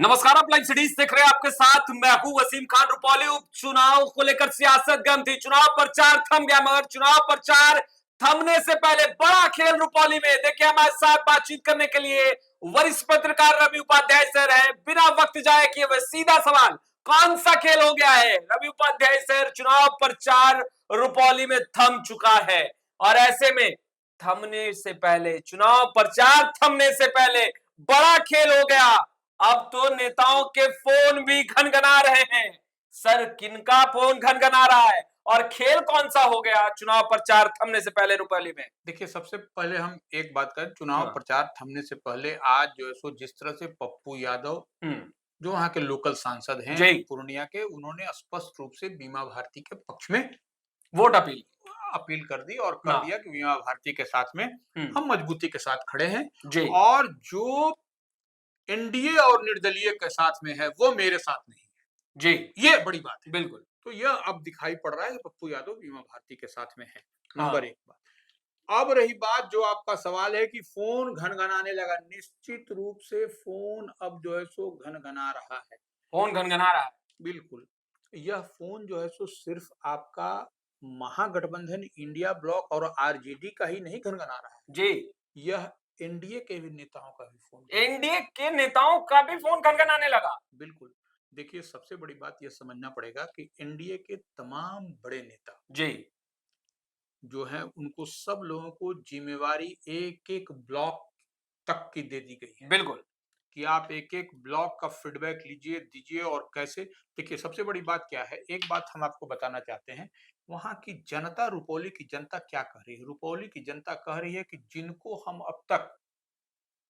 नमस्कार, आप live cities देख रहे हैं। आपके साथ मैं हूं वसीम खान। रुपौली उपचुनाव को लेकर सियासत गर्म थी। चुनाव प्रचार थम गया, मगर चुनाव प्रचार थमने से पहले बड़ा खेल रुपौली में। देखिए, हमारे साथ बातचीत करने के लिए वरिष्ठ पत्रकार रवि उपाध्याय सर हैं। बिना वक्त जाए किए हुए सीधा सवाल, कौन सा खेल हो गया है? रवि उपाध्याय सर, चुनाव प्रचार रुपौली में थम चुका है और ऐसे में थमने से पहले, चुनाव प्रचार थमने से पहले बड़ा खेल हो गया। अब तो नेताओं के फोन भी घनघना रहे हैं। सर, किनका फोन घनघना रहा है और खेल कौन सा हो गया चुनाव प्रचार थमने से पहले रुपौली में? देखिए, सबसे पहले हम एक बात करें, चुनाव हाँ। प्रचार थमने से पहले आज जो है सो जिस तरह से पप्पू यादव, हम्म। जो वहाँ के लोकल सांसद हैं जी। पूर्णिया के, उन्होंने स्पष्ट रूप से बीमा भारती के पक्ष में वोट अपील। अपील कर दी और कह हाँ। दिया कि बीमा भारती के साथ में हम्म। हम मजबूती के साथ खड़े हैं जी। और जो एनडीए और निर्दलीय के साथ में है वो मेरे साथ नहीं जी। है। ये बड़ी बात है। बिल्कुल। तो यह अब दिखाई पड़ रहा है कि पप्पू यादव बीमा भारती के साथ में है। हाँ। नंबर एक बात। अब रही बात जो आपका सवाल है कि फ़ोन घनघनाने लगा, निश्चित रूप से फ़ोन अब जो है सो घनघना रहा है। फोन घनघना रहा है। बिल्कुल, यह फ़ोन जो है सो सिर्फ़ आपका महागठबंधन इंडिया ब्लॉक और आरजेडी का ही नहीं घनघना रहा है, जी। यह एनडीए के भी नेताओं का भी फ़ोन घनघना रहा एनडीए के नेताओं का भी फोन घनघनाने लगा। है। बिल्कुल, देखिए सबसे बड़ी बात ये समझना पड़ेगा कि एनडीए के तमाम बड़े नेता जी। जो हैं उनको सब लोगों को ज़िम्मेवारी एक-एक ब्लॉक तक की दे दी गई है। बिल्कुल। कि आप एक-एक ब्लॉक का फीडबैक लीजिए, दीजिए और कैसे देखिए सबसे बड़ी बात क्या है, एक बात हम आपको बताना चाहते हैं, वहाँ की जनता, रुपौली की जनता क्या कह रही है? रुपौली की जनता कह रही है कि जिनको हम अब तक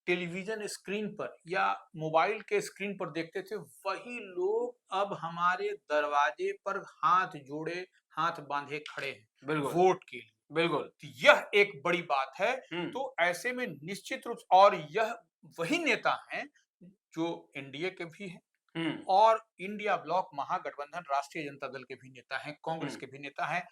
टेलीविज़न स्क्रीन पर या मोबाइल के स्क्रीन पर देखते थे, वही लोग अब हमारे दरवाजे पर हाथ जोड़े, हाथ बाँधे खड़े हैं, बिल्कुल। वोट के लिए। बिल्कुल। तो यह एक बड़ी बात है। हम्म। तो ऐसे में निश्चित रूप से और यह वही नेता हैं जो एनडीए के भी हैं हम्म। और इंडिया ब्लॉक महागठबंधन राष्ट्रीय जनता दल के भी नेता हैं, कांग्रेस हम्म। के भी नेता हैं,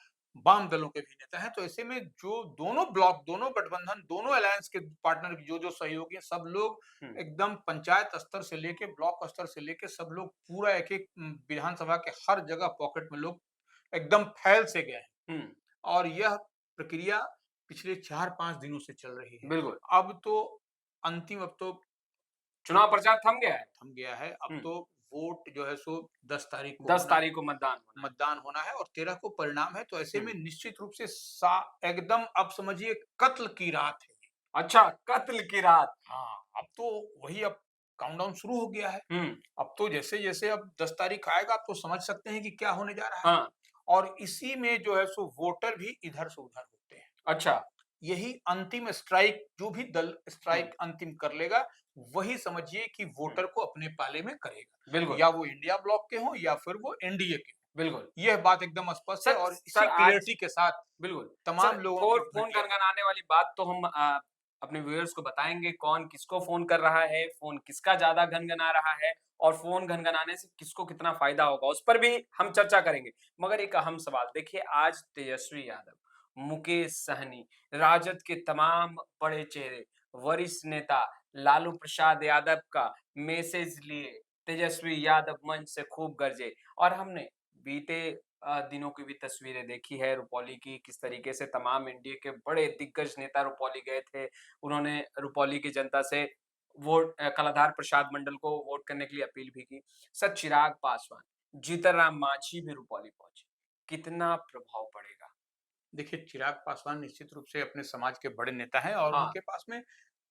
वाम दलों के भी नेता हैं। तो ऐसे में जो दोनों ब्लॉक, दोनों गठबंधन, दोनों अलायंस के पार्टनर जो सहयोगी हैं, सब लोग हम्म। एकदम पंचायत स्तर से लेके ब्लॉक स्तर से लेके सब लोग पूरा एक-एक विधानसभा के हर जगह पॉकेट में लोग एकदम फैल से गए हैं। हम्म। और यह प्रक्रिया पिछले 4-5 दिनों से चल रही है। बिल्कुल। अब तो अंतिम अब तो चुनाव प्रचार थम गया है। थम गया है। अब हम्म। तो वोट जो है सो 10 तारीख को 10 होना है, तारीख को मतदान होना है। मतदान होना है और 13 को परिणाम है। तो ऐसे में हम्म। निश्चित रूप से सा एकदम अब समझिए कत्ल की रात है। अच्छा, कत्ल की रात। हाँ, अब तो वही अब काउंटडाउन शुरू हो गया है। हम्म। अब तो जैसे-जैसे अब 10 तारीख आएगा आप तो समझ सकते हैं कि क्या होने जा रहा है। हाँ। और इसी में जो है सो वोटर भी इधर से उधर होते हैं। अच्छा। यही अंतिम स्ट्राइक जो भी दल हम्म। स्ट्राइक अंतिम कर लेगा, वही समझिए कि हम्म। वोटर को अपने पाले में करेगा। बिल्कुल। या वो इंडिया ब्लॉक के हों या फिर वो एनडीए के बिल्कुल। हों। यह बात एकदम स्पष्ट है सर और सर इसी आज क्लैरिटी के साथ बिल्कुल। सर, तमाम लोगों की फोन प्रतिक्रिया गनगनाने वाली बात तो हम अपने व्यूअर्स को बताएंगे, कौन किसको फोन कर रहा है, फोन किसका ज्यादा घनघना रहा है और फोन घनघनाने से किसको कितना फायदा होगा, उस पर भी हम चर्चा करेंगे। मगर एक अहम सवाल देखिए, आज तेजस्वी यादव, मुकेश सहनी, राजद के तमाम बड़े चेहरे, वरिष्ठ नेता लालू प्रसाद यादव का मैसेज लिए तेजस्वी यादव मंच से खूब गरजे। और हमने बीते दिनों की भी तस्वीरें देखी है रुपौली की, किस तरीके से तमाम एनडीए के बड़े दिग्गज नेता रुपौली गए थे। उन्होंने रुपौली की जनता से वोट कलाधार प्रसाद मंडल को वोट करने के लिए अपील भी की। सर, चिराग पासवान, जीतनराम मांझी भी रुपौली पहुंचे। कितना प्रभाव पड़ेगा? देखिए, चिराग पासवान निश्चित रूप से अपने समाज के बड़े नेता हैं और हाँ। उनके पास में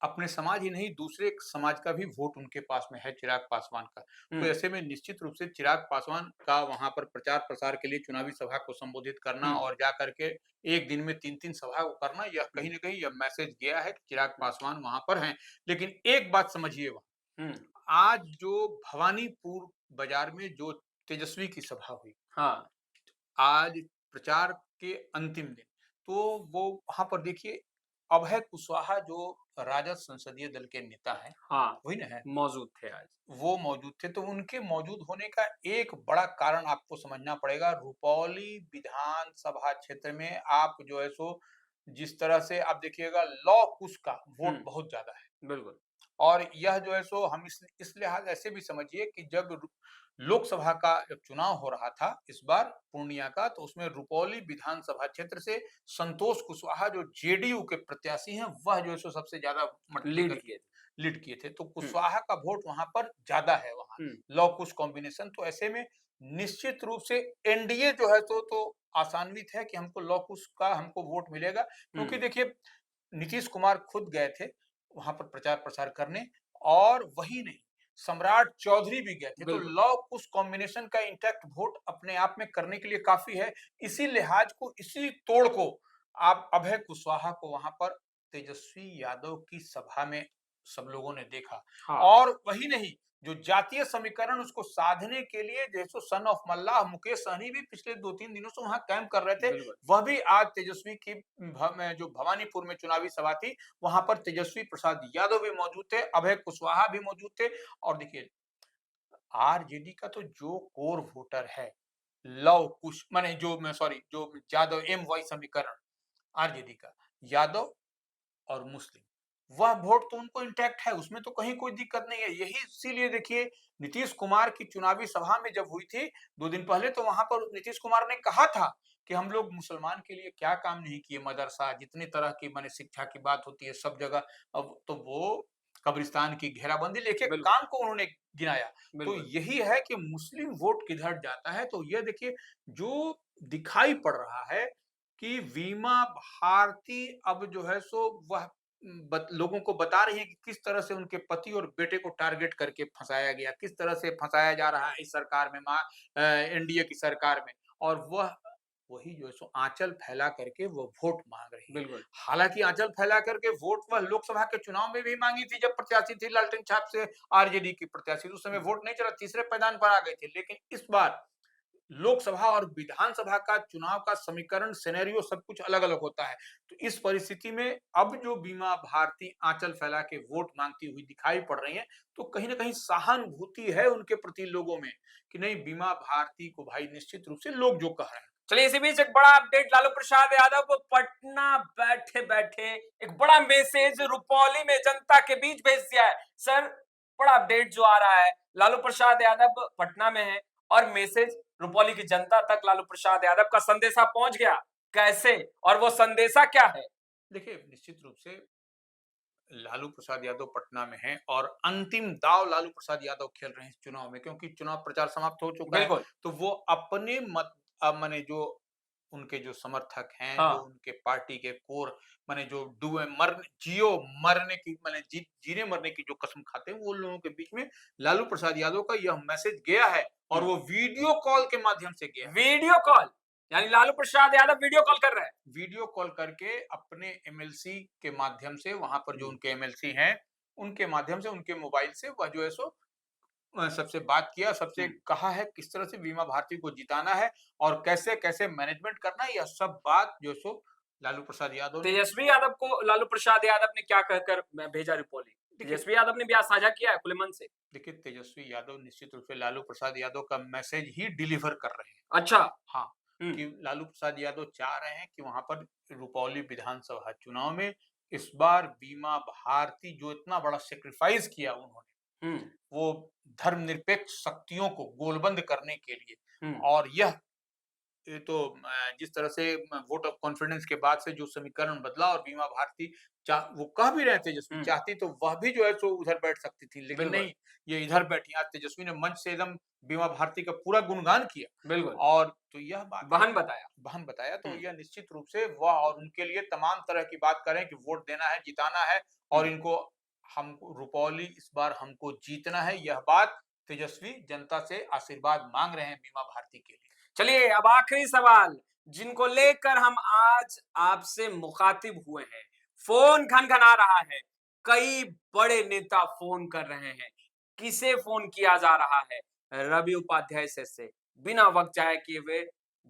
अपने समाज ही नहीं, दूसरे समाज का भी वोट उनके पास में है चिराग पासवान का। तो हुँ। ऐसे में निश्चित रूप से चिराग पासवान का वहाँ पर प्रचार-प्रसार के लिए चुनावी सभा को संबोधित करना हुँ। और जा कर के एक दिन में 3-3 सभा को करना, यह हुँ। कहीं न कहीं यह मैसेज गया है कि चिराग हुँ। पासवान वहाँ पर हैं। लेकिन एक बात समझिए वहाँ, हुँ। आज जो भवानीपुर बाज़ार में जो तेजस्वी की सभा हुई, हाँ। आज प्रचार के अंतिम दिन, तो वो वहाँ पर देखिए अभय कुशवाहा जो राजद संसदीय दल के नेता हैं, हाँ, वही ना है? मौजूद थे आज। वो मौजूद थे, तो उनके मौजूद होने का एक बड़ा कारण आपको समझना पड़ेगा। रुपौली विधानसभा क्षेत्र में आप जो है सो जिस तरह से आप देखिएगा लॉ कुश का हुँ। वोट बहुत ज़्यादा है। बिल्कुल। और यह जो है सो हम इस लिहाज ऐसे भी समझिए कि जब लोकसभा का जब चुनाव हो रहा था इस बार पूर्णिया का, तो उसमें रुपौली विधानसभा क्षेत्र से संतोष कुशवाहा जो जेडीयू के प्रत्याशी हैं, वह जो है सो सबसे ज्यादा मत लीड लेकर किए थे। लीड किए थे। तो हुँ, कुशवाहा का वोट वहां पर ज्यादा है, वहां हुँ, लौ कुश कॉम्बिनेशन। तो ऐसे में निश्चित रूप से एनडीए जो है तो आसान्वित है कि हमको लौ कुश का हमको वोट मिलेगा, क्योंकि हुँ, देखिए नीतीश कुमार खुद गए थे वहां पर प्रचार प्रसार करने, और वही नहीं, सम्राट चौधरी भी गए थे। तो बिल्कुल। लौ कुश कॉम्बिनेशन का इंटैक्ट वोट अपने आप में करने के लिए काफी है। इसी लिहाज को, इसी तोड़ को आप अभय कुशवाहा को वहां पर तेजस्वी यादव की सभा में सब लोगों ने देखा। हाँ, और वही नहीं, जो जातीय समीकरण उसको साधने के लिए जैसो सन ऑफ मल्लाह मुकेश सहनी भी पिछले 2-3 दिनों से वहां कैंप कर रहे थे, बिल्कुल। वह भी आज तेजस्वी की जो भवानीपुर में चुनावी सभा थी, वहां पर तेजस्वी प्रसाद यादव भी मौजूद थे, अभय कुशवाहा भी मौजूद थे। और देखिए आरजेडी का तो जो कोर वोटर है, लव कुश माने जो मैं सॉरी जो यादव एम वाई समीकरण आरजेडी का, यादव और मुस्लिम, वह वोट तो उनको इंटैक्ट है, उसमें तो कहीं कोई दिक्कत नहीं है। यही इसीलिए देखिए नीतीश कुमार की चुनावी सभा में जब हुई थी 2 दिन पहले, तो वहां पर नीतीश कुमार ने कहा था कि हम लोग मुसलमान के लिए क्या काम नहीं किए, मदरसा जितनी तरह की माने शिक्षा की बात होती है सब जगह। अब तो वो कब्रिस्तान की घेराबंदी लेके बिल्कुल, काम को उन्होंने गिनाया। तो बिल्कुल। यही है कि मुस्लिम वोट किधर जाता है, तो ये देखिए जो दिखाई पड़ रहा है कि वीमा भारती अब जो है सो वह लोगों को बता रही है कि किस तरह से उनके पति और बेटे को टारगेट करके फंसाया गया, किस तरह से फंसाया जा रहा है इस सरकार में, एनडीए की सरकार में। और वह वही जो है सो आंचल फैला करके वो वोट मांग रही है। बिल्कुल, हालांकि आंचल फैला करके वोट वह लोकसभा के चुनाव में भी मांगी थी, जब प्रत्याशी थी लालटेन छाप से आरजेडी की प्रत्याशी, उस समय वोट नहीं चला, तीसरे पायदान पर आ गए थे। लेकिन इस बार लोकसभा और विधानसभा का चुनाव का समीकरण सिनेरियो सब कुछ अलग-अलग होता है। तो इस परिस्थिति में अब जो बीमा भारती आंचल फैला के वोट मांगती हुई दिखाई पड़ रही हैं, तो कहीं न कहीं सहानुभूति है उनके प्रति लोगों में कि नहीं, बीमा भारती को भाई निश्चित रूप से लोग जो कह रहे हैं। चलिए इसी बीच एक बड़ा अपडेट, लालू प्रसाद यादव को पटना बैठे-बैठे एक बड़ा मैसेज रुपौली में जनता के बीच भेज दिया है। सर, बड़ा अपडेट जो आ रहा है, लालू प्रसाद यादव पटना में है और मैसेज रुपौली की जनता तक लालू प्रसाद यादव का संदेशा पहुंच गया। कैसे और वो संदेशा क्या है? देखिए, निश्चित रूप से लालू प्रसाद यादव पटना में हैं और अंतिम दांव लालू प्रसाद यादव खेल रहे हैं इस चुनाव में, क्योंकि चुनाव प्रचार समाप्त हो चुका है। बिल्कुल, तो वो अपने माने जो उनके जो समर्थक हैं, जो हाँ, उनके पार्टी के कोर माने जो डुए मरने जियो मरने की माने जीने मरने की जो कसम खाते हैं, वो उन लोगों के बीच में लालू प्रसाद यादव का यह मैसेज गया है, और हुँ। वो वीडियो कॉल के माध्यम से गया है। वीडियो कॉल, यानी लालू प्रसाद यादव वीडियो कॉल कर रहे हैं। वीडियो कॉल करके अपने एमएलसी के माध्यम से, वहां पर जो हुँ, उनके एमएलसी हैं, उनके माध्यम से, उनके मोबाइल से वह जो है सो सबसे बात किया, सबसे हुँ। कहा है किस तरह से बीमा भारती को जिताना है और कैसे कैसे मैनेजमेंट करना है, यह सब बात जो सो लालू प्रसाद यादव ने की। तेजस्वी यादव को लालू प्रसाद यादव ने क्या कहकर भेजा रिपोली? देखिए तेजस्वी यादव ने भी आज साझा किया है खुले मन से। देखिए तेजस्वी यादव निश्चित रूप से लालू प्रसाद यादव का मैसेज ही डिलीवर कर रहे हैं। अच्छा, हाँ, हुँ, कि लालू प्रसाद यादव चाह रहे हैं कि वहां पर रुपौली विधानसभा चुनाव में इस बार बीमा भारती जो इतना बड़ा सेक्रीफाइस किया उन्होंने, हुँ, वो धर्मनिरपेक्ष शक्तियों को गोलबंद करने के लिए, हुँ, और यह ये तो जिस तरह से वोट ऑफ कॉन्फिडेंस के बाद से जो समीकरण बदला और बीमा भारती वो कह भी रहे तेजस्वी हुँ, चाहती तो वह भी जो है सो उधर बैठ सकती थी, लेकिन बिल्कुल, नहीं, ये इधर बैठी। आज तेजस्वी ने मंच से एकदम बीमा भारती का पूरा गुणगान किया, बिल्कुल, और तो यह बात है बहन कि बताया। बहन बताया, तो हुँ, यह निश्चित रूप से वह और उनके लिए तमाम तरह की बात करें कि वोट देना है, जिताना है, हुँ। और इनको हमको रुपौली इस बार हमको जीतना है, यह बात तेजस्वी जनता से आशीर्वाद मांग रहे हैं बीमा भारती के लिए। चलिए अब आखिरी सवाल, जिनको लेकर हम आज आपसे मुखातिब हुए हैं। फ़ोन घनघना रहा है, कई बड़े नेता फ़ोन कर रहे हैं। किसे फ़ोन किया जा रहा है? रवि उपाध्याय से। बिना वक़्त ज़ाया किए हुए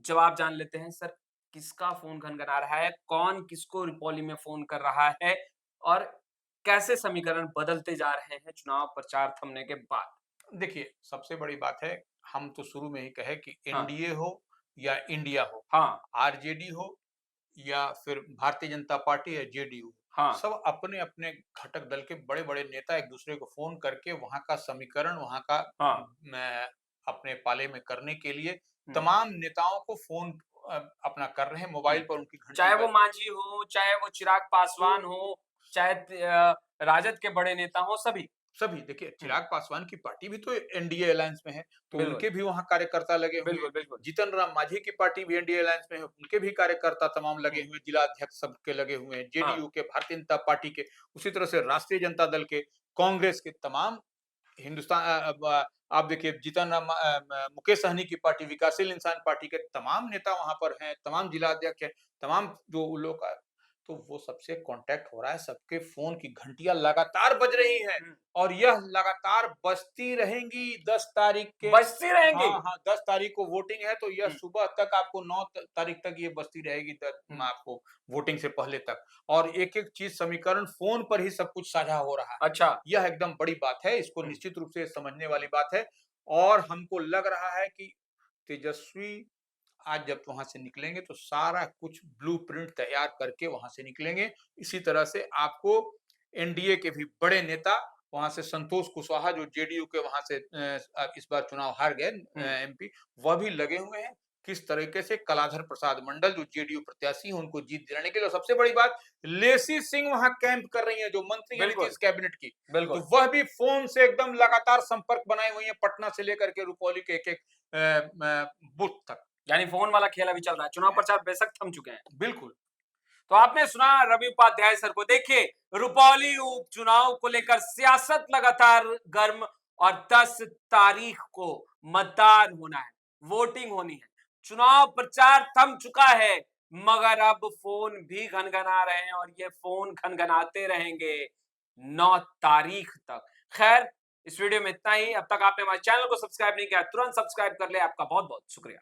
जवाब जान लेते हैं। सर, किसका फ़ोन घनघना रहा है? कौन किसको रुपौली में फ़ोन कर रहा है? और कैसे समीकरण बदलते जा रहे हैं चुनाव प्रचार थमने के बाद? देखिए, सबसे बड़ी बात है, हम तो शुरू में ही कहे कि हाँ, एनडीए हो या इंडिया हो, हाँ, आरजेडी हो या फिर भारतीय जनता पार्टी या जेडीयू, हाँ, सब अपने-अपने घटक दल के बड़े-बड़े नेता एक-दूसरे को फ़ोन करके वहाँ का समीकरण, वहाँ का हाँ। मैं अपने पाले में करने के लिए हुँ, तमाम नेताओं को फ़ोन अपना कर रहे हैं, हुँ। मोबाइल पर उनकी घंटी चाहे वो बज मांझी हो, चाहे वो चिराग पासवान तो हो, चाहे राजद के बड़े नेता हों, सभी। सभी देखिए हुँ, चिराग पासवान की पार्टी भी तो एनडीए अलायंस में है, तो बिल्कुल, उनके भी वहाँ कार्यकर्ता लगे हुए हैं। बिल्कुल, बिल्कुल। जीतन राम मांझी की पार्टी भी एनडीए अलायंस में है, उनके भी कार्यकर्ता तमाम लगे हुँ, हुए हैं, जिला अध्यक्ष सबके लगे हुए हैं, हाँ, जेडीयू के, भारतीय जनता पार्टी के, उसी तरह से राष्ट्रीय जनता दल के, कांग्रेस के तमाम हिंदुस्तान आप देखिए जीतन राम मुकेश सहनी की पार्टी, विकासशील इंसान पार्टी के तमाम नेता वहाँ पर हैं, तमाम जिला अध्यक्ष हैं, तमाम जो लोग तो वो सबसे कॉन्टैक्ट हो रहा है, सबके फ़ोन की घंटियाँ लगातार बज रही हैं हुँ, और यह लगातार बजती रहेंगी 10 तारीख के बजती रहेंगी। हाँ, हाँ, 10 तारीख को वोटिंग है तो यह हुँ, सुबह तक आपको 9 तारीख तक ये बजती रहेगी हुँ, आपको वोटिंग से पहले तक और एक-एक चीज़ समीकरण फ़ोन पर ही सब कुछ साझा हो रहा है। अच्छा। यह एकदम बड़ी बात है, इसको हुँ, निश्चित रूप से समझने वाली बात है और हमको लग रहा है कि तेजस्वी आज जब वहाँ से निकलेंगे तो सारा कुछ ब्लूप्रिंट तैयार करके वहाँ से निकलेंगे। इसी तरह से आपको एनडीए के भी बड़े नेता वहाँ से संतोष कुशवाहा जो जेडीयू के वहाँ से इस बार चुनाव हार गए हुँ, एमपी वह भी लगे हुए हैं। किस तरीके से कलाधर प्रसाद मंडल जो जेडीयू प्रत्याशी हैं उनको जीत दिलाने के लिए और सबसे बड़ी बात लेसी सिंह वहाँ कैंप कर रही हैं जो मंत्री हैं बिल्कुल, नीतीश कैबिनेट की। तो बिल्कुल। वह भी फ़ोन से एकदम लगातार संपर्क बनाए हुई हैं पटना से लेकर के रुपौली के एक-एक बूथ तक। यानी फ़ोन वाला खेल अभी चल रहा है। चुनाव है, प्रचार बेशक थम चुके हैं। बिल्कुल। तो आपने सुना रवि उपाध्याय सर को। देखिए, रुपौली उपचुनाव को लेकर सियासत लगातार गर्म और 10 तारीख को मतदान होना है, वोटिंग होनी है। चुनाव प्रचार थम चुका है, मगर अब फ़ोन भी घनघना रहे हैं और ये फ़ोन घनघनाते रहेंगे 9 तारीख तक। खैर, इस वीडियो में इतना ही। अब तक आपने हमारे चैनल को सब्सक्राइब नहीं किया, तुरंत सब्सक्राइब कर लें। आपका बहुत-बहुत शुक्रिया।